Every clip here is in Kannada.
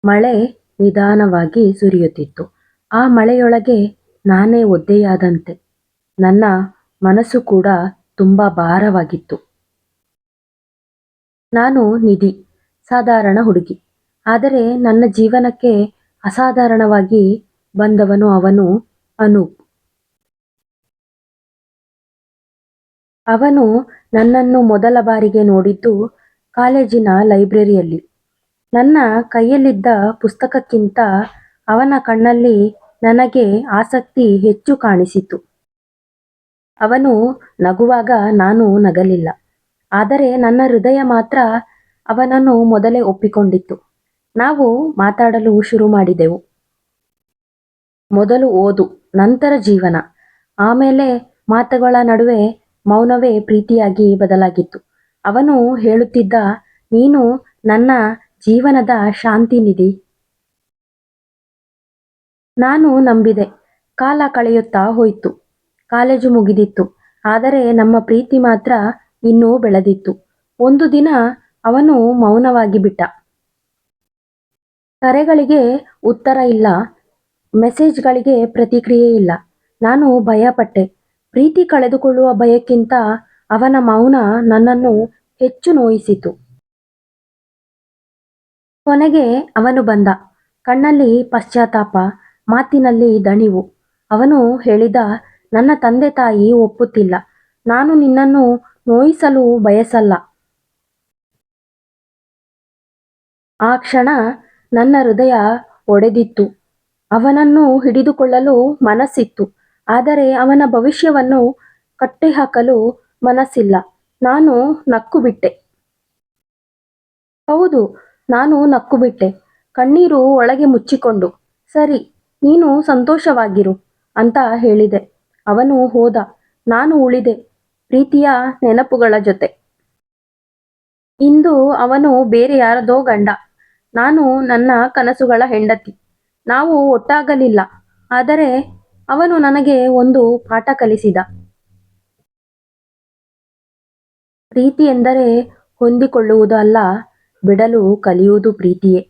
ಮಳೆ ನಿಧಾನವಾಗಿ ಸುರಿಯುತ್ತಿತ್ತು. ಆ ಮಳೆಯೊಳಗೆ ನಾನೇ ಒದ್ದೆಯಾದಂತೆ. ನನ್ನ ಮನಸ್ಸು ಕೂಡ ತುಂಬ ಭಾರವಾಗಿತ್ತು. ನಾನು ನಿಧಿ, ಸಾಧಾರಣ ಹುಡುಗಿ. ಆದರೆ ನನ್ನ ಜೀವನಕ್ಕೆ ಅಸಾಧಾರಣವಾಗಿ ಬಂದವನು ಅವನು ಅನೂಪ್. ಅವನು ನನ್ನನ್ನು ಮೊದಲ ಬಾರಿಗೆ ನೋಡಿದ್ದು ಕಾಲೇಜಿನ ಲೈಬ್ರರಿಯಲ್ಲಿ. ನನ್ನ ಕೈಯಲ್ಲಿದ್ದ ಪುಸ್ತಕಕ್ಕಿಂತ ಅವನ ಕಣ್ಣಲ್ಲಿ ನನಗೆ ಆಸಕ್ತಿ ಹೆಚ್ಚು ಕಾಣಿಸಿತು. ಅವನು ನಗುವಾಗ ನಾನು ನಗಲಿಲ್ಲ. ಆದರೆ ನನ್ನ ಹೃದಯ ಮಾತ್ರ ಅವನನ್ನು ಮೊದಲೇ ಒಪ್ಪಿಕೊಂಡಿತ್ತು. ನಾವು ಮಾತಾಡಲು ಶುರು ಮಾಡಿದೆವು. ಮೊದಲು ಓದು, ನಂತರ ಜೀವನ. ಆಮೇಲೆ ಮಾತುಗಳ ನಡುವೆ ಮೌನವೇ ಪ್ರೀತಿಯಾಗಿ ಬದಲಾಗಿತ್ತು. ಅವನು ಹೇಳುತ್ತಿದ್ದ, ನೀನು ನನ್ನ ಜೀವನದ ಶಾಂತಿ ನಿಧಿ. ನಾನು ನಂಬಿದೆ. ಕಾಲ ಕಳೆಯುತ್ತಾ ಹೋಯಿತು. ಕಾಲೇಜು ಮುಗಿದಿತ್ತು. ಆದರೆ ನಮ್ಮ ಪ್ರೀತಿ ಮಾತ್ರ ಇನ್ನೂ ಬೆಳೆದಿತ್ತು. ಒಂದು ದಿನ ಅವನು ಮೌನವಾಗಿ ಬಿಟ್ಟ. ಕರೆಗಳಿಗೆ ಉತ್ತರ ಇಲ್ಲ, ಮೆಸೇಜ್ಗಳಿಗೆ ಪ್ರತಿಕ್ರಿಯೆ ಇಲ್ಲ. ನಾನು ಭಯಪಟ್ಟೆ. ಪ್ರೀತಿ ಕಳೆದುಕೊಳ್ಳುವ ಭಯಕ್ಕಿಂತ ಅವನ ಮೌನ ನನ್ನನ್ನು ಹೆಚ್ಚು ನೋಯಿಸಿತು. ಕೊನೆಗೆ ಅವನು ಬಂದ. ಕಣ್ಣಲ್ಲಿ ಪಶ್ಚಾತ್ತಾಪ, ಮಾತಿನಲ್ಲಿ ದಣಿವು. ಅವನು ಹೇಳಿದ, ನನ್ನ ತಂದೆ ತಾಯಿ ಒಪ್ಪುತ್ತಿಲ್ಲ. ನಾನು ನಿನ್ನನ್ನು ನೋಯಿಸಲು ಬಯಸಲ್ಲ. ಆ ಕ್ಷಣ ನನ್ನ ಹೃದಯ ಒಡೆದಿತ್ತು. ಅವನನ್ನು ಹಿಡಿದುಕೊಳ್ಳಲು ಮನಸ್ಸಿತ್ತು. ಆದರೆ ಅವನ ಭವಿಷ್ಯವನ್ನು ಕಟ್ಟಿಹಾಕಲು ಮನಸ್ಸಿಲ್ಲ. ನಾನು ನಕ್ಕುಬಿಟ್ಟೆ. ಹೌದು, ನಾನು ನಕ್ಕುಬಿಟ್ಟೆ. ಕಣ್ಣೀರು ಒಳಗೆ ಮುಚ್ಚಿಕೊಂಡು, ಸರಿ, ನೀನು ಸಂತೋಷವಾಗಿರು ಅಂತ ಹೇಳಿದೆ. ಅವನು ಹೋದ. ನಾನು ಉಳಿದೆ, ಪ್ರೀತಿಯ ನೆನಪುಗಳ ಜೊತೆ. ಇಂದು ಅವನು ಬೇರೆ ಯಾರದೋ ಗಂಡ. ನಾನು ನನ್ನ ಕನಸುಗಳ ಹೆಂಡತಿ. ನಾವು ಒಟ್ಟಾಗಲಿಲ್ಲ. ಆದರೆ ಅವನು ನನಗೆ ಒಂದು ಪಾಠ ಕಲಿಸಿದ. ಪ್ರೀತಿ ಎಂದರೆ ಹೊಂದಿಕೊಳ್ಳುವುದು ಅಲ್ಲ, ಬಿಡಲು ಕಲಿಯುವುದು ಪ್ರೀತಿಯೇ.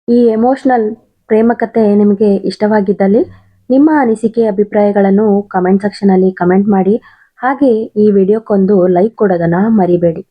ಈ ಎಮೋಷನಲ್ ಪ್ರೇಮಕಥೆ ನಿಮಗೆ ಇಷ್ಟವಾಗಿದ್ದಲ್ಲಿ ನಿಮ್ಮ ಅನಿಸಿಕೆ ಅಭಿಪ್ರಾಯಗಳನ್ನು ಕಮೆಂಟ್ ಸೆಕ್ಷನಲ್ಲಿ ಕಮೆಂಟ್ ಮಾಡಿ. ಹಾಗೆ ಈ ವಿಡಿಯೋಕ್ಕೊಂದು ಲೈಕ್ ಕೊಡೋದನ್ನು ಮರಿಬೇಡಿ.